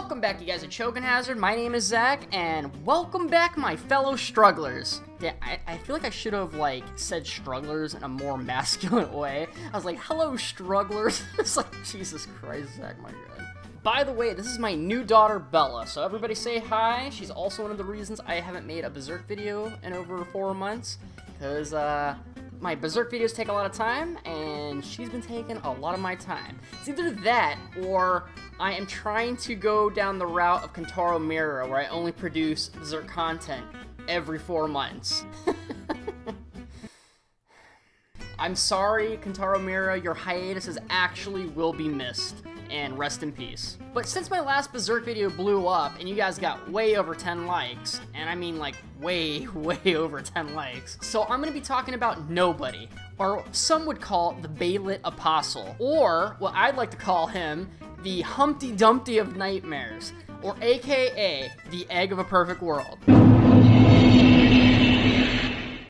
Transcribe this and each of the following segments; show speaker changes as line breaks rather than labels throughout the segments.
Welcome back, you guys, to Chokin' Hazard. My name is Zach, and welcome back, my fellow strugglers. Yeah, I feel like I should have, said strugglers in a more masculine way. I was like, hello, strugglers. It's like, Jesus Christ, Zach, my God. By the way, this is my new daughter, Bella, so everybody say hi. She's also one of the reasons I haven't made a Berserk video in over 4 months, because, my Berserk videos take a lot of time, and she's been taking a lot of my time. It's either that, or I am trying to go down the route of Kentaro Miura, where I only produce Berserk content every 4 months. I'm sorry, Kentaro Miura, your hiatuses actually will be missed, and rest in peace. But since my last Berserk video blew up, and you guys got way over 10 likes, and I mean like way over 10 likes, so I'm gonna be talking about Nobody, or some would call the Baylit Apostle, or what I'd like to call him, the Humpty Dumpty of Nightmares, or aka the Egg of a Perfect World.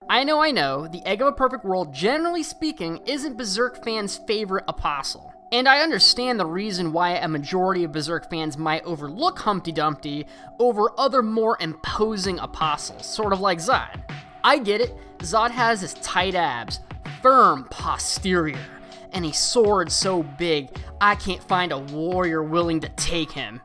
I know, the Egg of a Perfect World, generally speaking, isn't Berserk fans' favorite apostle. And I understand the reason why a majority of Berserk fans might overlook Humpty Dumpty over other more imposing apostles, sort of like Zod. I get it, Zod has his tight abs, firm posterior, and a sword so big, I can't find a warrior willing to take him.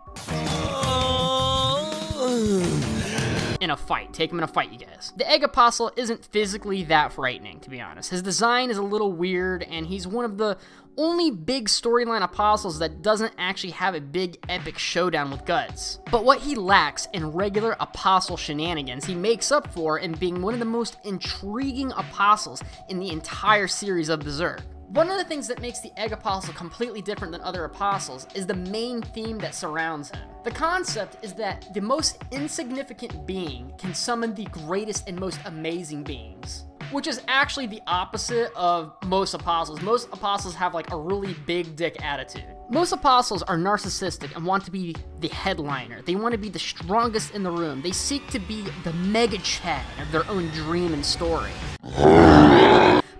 In a fight. Take him in a fight, you guys. The Egg Apostle isn't physically that frightening, to be honest. His design is a little weird, and he's one of the only big storyline apostles that doesn't actually have a big epic showdown with guts. But what he lacks in regular apostle shenanigans, he makes up for in being one of the most intriguing apostles in the entire series of Berserk. One of the things that makes the Egg Apostle completely different than other apostles is the main theme that surrounds him. The concept is that the most insignificant being can summon the greatest and most amazing beings, which is actually the opposite of most apostles. Most apostles have like a really big dick attitude. Most apostles are narcissistic and want to be the headliner. They want to be the strongest in the room. They seek to be the mega Chad of their own dream and story.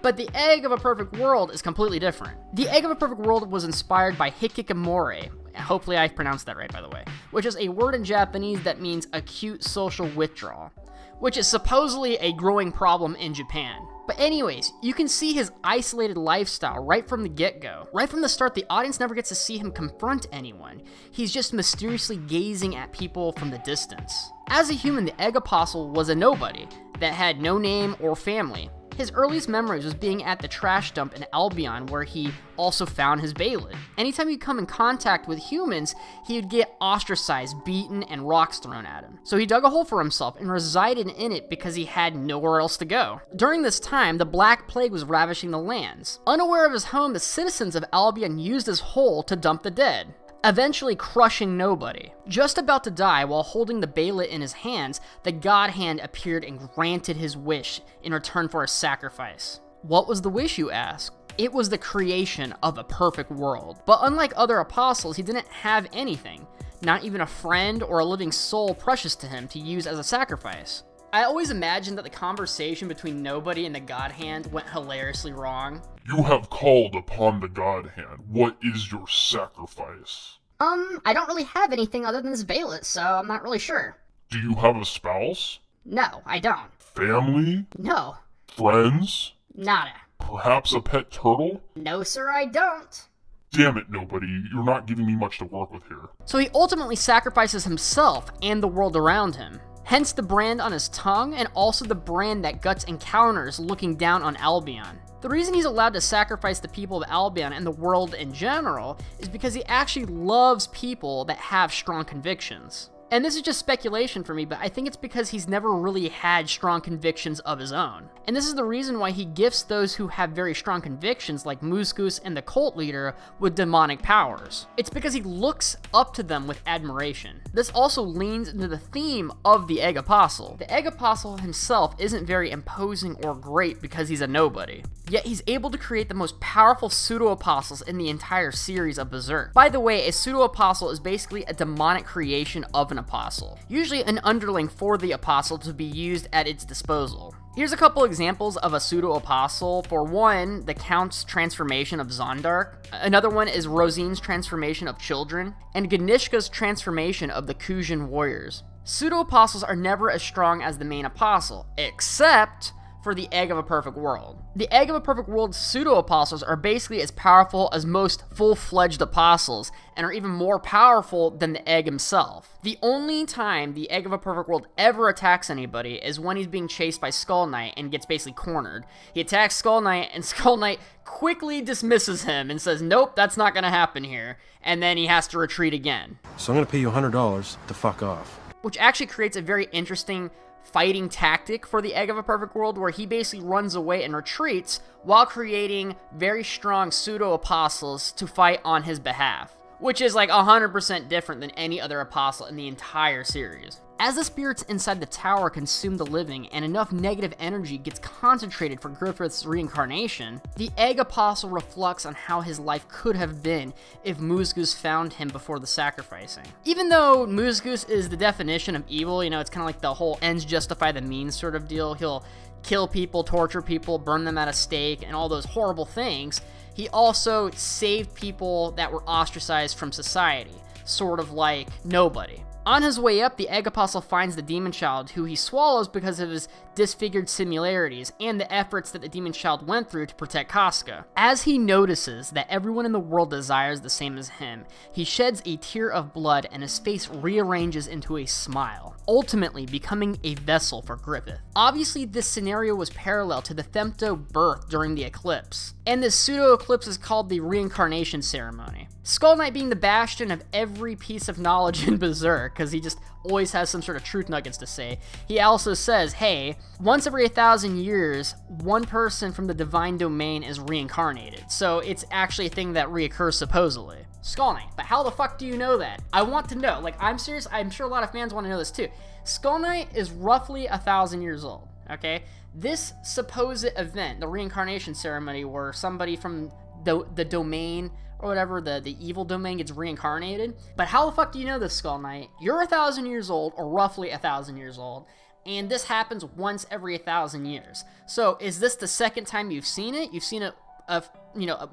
But the Egg of a Perfect World is completely different. The Egg of a Perfect World was inspired by hikikomori, hopefully I pronounced that right by the way, which is a word in Japanese that means acute social withdrawal, which is supposedly a growing problem in Japan. But anyways, you can see his isolated lifestyle right from the get-go. Right from the start, the audience never gets to see him confront anyone. He's just mysteriously gazing at people from the distance. As a human, the Egg Apostle was a nobody that had no name or family. His earliest memories was being at the trash dump in Albion, where he also found his Baylit. Anytime he'd come in contact with humans, he would get ostracized, beaten, and rocks thrown at him. So he dug a hole for himself and resided in it because he had nowhere else to go. During this time, the Black Plague was ravishing the lands. Unaware of his home, the citizens of Albion used his hole to dump the dead, eventually crushing Nobody. Just about to die while holding the Baylit in his hands, the God Hand appeared and granted his wish in return for a sacrifice. What was the wish, you ask? It was the creation of a perfect world. But unlike other apostles, he didn't have anything, not even a friend or a living soul precious to him to use as a sacrifice. I always imagined that the conversation between Nobody and the God Hand went hilariously wrong.
You have called upon the God Hand. What is your sacrifice?
I don't really have anything other than this Baylit, so I'm not really sure.
Do you have a spouse?
No, I don't.
Family?
No.
Friends?
Nada.
Perhaps a pet turtle?
No, sir, I don't.
Damn it, Nobody. You're not giving me much to work with here.
So he ultimately sacrifices himself and the world around him. Hence the brand on his tongue, and also the brand that Guts encounters looking down on Albion. The reason he's allowed to sacrifice the people of Albion and the world in general is because he actually loves people that have strong convictions. And this is just speculation for me, but I think it's because he's never really had strong convictions of his own. And this is the reason why he gifts those who have very strong convictions, like Muskus and the cult leader, with demonic powers. It's because he looks up to them with admiration. This also leans into the theme of the Egg Apostle. The Egg Apostle himself isn't very imposing or great because he's a nobody. Yet he's able to create the most powerful pseudo-apostles in the entire series of Berserk. By the way, a pseudo-apostle is basically a demonic creation of an apostle, usually an underling for the apostle to be used at its disposal. Here's a couple examples of a pseudo-apostle. For one, the Count's transformation of Zondark. Another one is Rosine's transformation of children, and Ganishka's transformation of the Kujin warriors. Pseudo-apostles are never as strong as the main apostle, except for the Egg of a Perfect World. The Egg of a Perfect World's pseudo-apostles are basically as powerful as most full-fledged apostles, and are even more powerful than the Egg himself. The only time the Egg of a Perfect World ever attacks anybody is when he's being chased by Skull Knight and gets basically cornered. He attacks Skull Knight, and Skull Knight quickly dismisses him and says, nope, that's not gonna happen here, and then he has to retreat again.
So I'm gonna pay you $100 to fuck off.
Which actually creates a very interesting fighting tactic for the Egg of a Perfect World, where he basically runs away and retreats while creating very strong pseudo-apostles to fight on his behalf, which is like 100% different than any other apostle in the entire series. As the spirits inside the tower consume the living and enough negative energy gets concentrated for Griffith's reincarnation, the Egg Apostle reflects on how his life could have been if Moose found him before the sacrificing. Even though Moose is the definition of evil, it's kind of like the whole ends justify the means sort of deal. He'll kill people, torture people, burn them at a stake, and all those horrible things. He also saved people that were ostracized from society, sort of like nobody. On his way up, the Egg Apostle finds the Demon Child, who he swallows because of his disfigured similarities and the efforts that the Demon Child went through to protect Casca. As he notices that everyone in the world desires the same as him, he sheds a tear of blood and his face rearranges into a smile, ultimately becoming a vessel for Griffith. Obviously, this scenario was parallel to the Femto birth during the eclipse, and this pseudo-eclipse is called the Reincarnation Ceremony. Skull Knight being the bastion of every piece of knowledge in Berserk, because he just always has some sort of truth nuggets to say, he also says, hey, once every 1,000 years, one person from the divine domain is reincarnated. So it's actually a thing that reoccurs supposedly. Skull Knight, but how the fuck do you know that? I want to know. Like, I'm serious, I'm sure a lot of fans want to know this too. Skull Knight is roughly 1,000 years old, okay? This supposed event, the reincarnation ceremony, where somebody from the domain or whatever, the evil domain gets reincarnated. But how the fuck do you know this, Skull Knight? You're 1,000 years old, or roughly 1,000 years old, and this happens once every 1,000 years. So is this the second time you've seen it? You've seen it,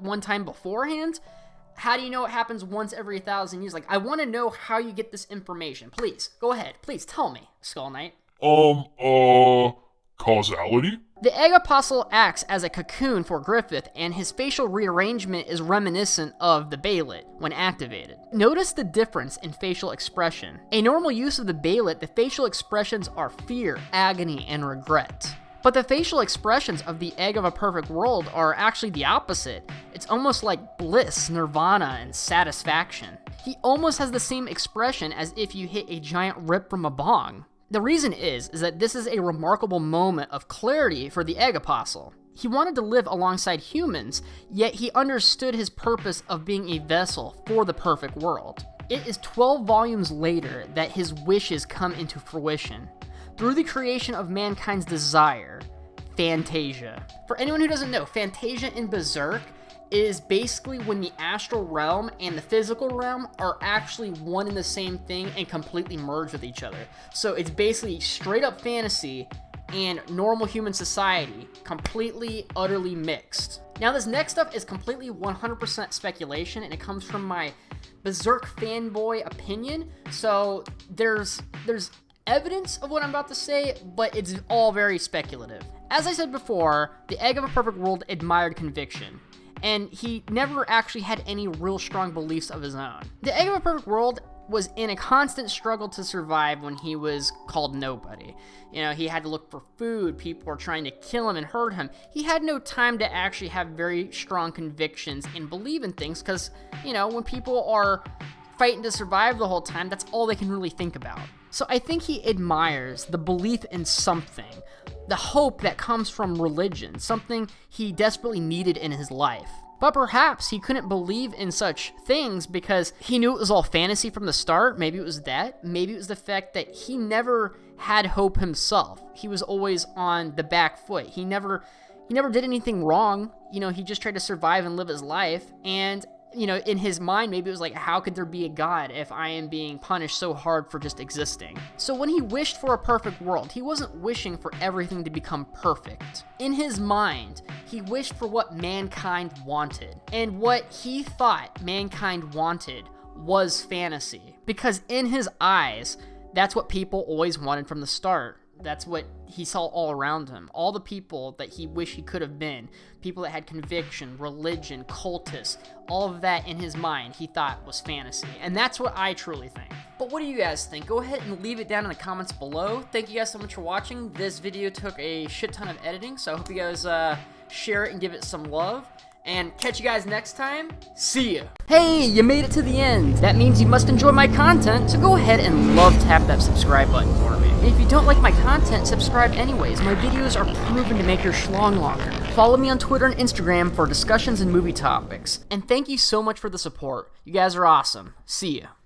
one time beforehand? How do you know it happens once every 1,000 years? Like, I want to know how you get this information. Please, go ahead. Please, tell me, Skull Knight.
Causality?
The Egg Apostle acts as a cocoon for Griffith, and his facial rearrangement is reminiscent of the Bailet when activated. Notice the difference in facial expression. A normal use of the Bailet, the facial expressions are fear, agony, and regret. But the facial expressions of the Egg of a Perfect World are actually the opposite. It's almost like bliss, nirvana, and satisfaction. He almost has the same expression as if you hit a giant rip from a bong. The reason is that this is a remarkable moment of clarity for the Egg Apostle. He wanted to live alongside humans, yet he understood his purpose of being a vessel for the perfect world. It is 12 volumes later that his wishes come into fruition, through the creation of mankind's desire, Fantasia. For anyone who doesn't know, Fantasia in Berserk is basically when the astral realm and the physical realm are actually one and the same thing and completely merge with each other. So it's basically straight up fantasy and normal human society, completely, utterly mixed. Now this next stuff is completely 100% speculation, and it comes from my Berserk fanboy opinion, so there's evidence of what I'm about to say, but it's all very speculative. As I said before, the Egg of a Perfect World admired conviction, and he never actually had any real strong beliefs of his own. The Egg of a Perfect World was in a constant struggle to survive when he was called nobody. He had to look for food, people were trying to kill him and hurt him. He had no time to actually have very strong convictions and believe in things, because, when people are fighting to survive the whole time, that's all they can really think about. So I think he admires the belief in something, the hope that comes from religion, something he desperately needed in his life. But perhaps he couldn't believe in such things because he knew it was all fantasy from the start. Maybe it was that. Maybe it was the fact that he never had hope himself. He was always on the back foot. He never did anything wrong. He just tried to survive and live his life. And You know, in his mind, maybe it was like, how could there be a God if I am being punished so hard for just existing? So when he wished for a perfect world, he wasn't wishing for everything to become perfect. In his mind, he wished for what mankind wanted. And what he thought mankind wanted was fantasy. Because in his eyes, that's what people always wanted from the start. That's what he saw all around him. All the people that he wished he could have been. People that had conviction, religion, cultists. All of that in his mind he thought was fantasy. And that's what I truly think. But what do you guys think? Go ahead and leave it down in the comments below. Thank you guys so much for watching. This video took a shit ton of editing, so I hope you guys share it and give it some love. And catch you guys next time. See ya. Hey, you made it to the end. That means you must enjoy my content, so go ahead and tap that subscribe button for me. And if you don't like my content, subscribe anyways. My videos are proven to make your schlong longer. Follow me on Twitter and Instagram for discussions and movie topics. And thank you so much for the support. You guys are awesome. See ya.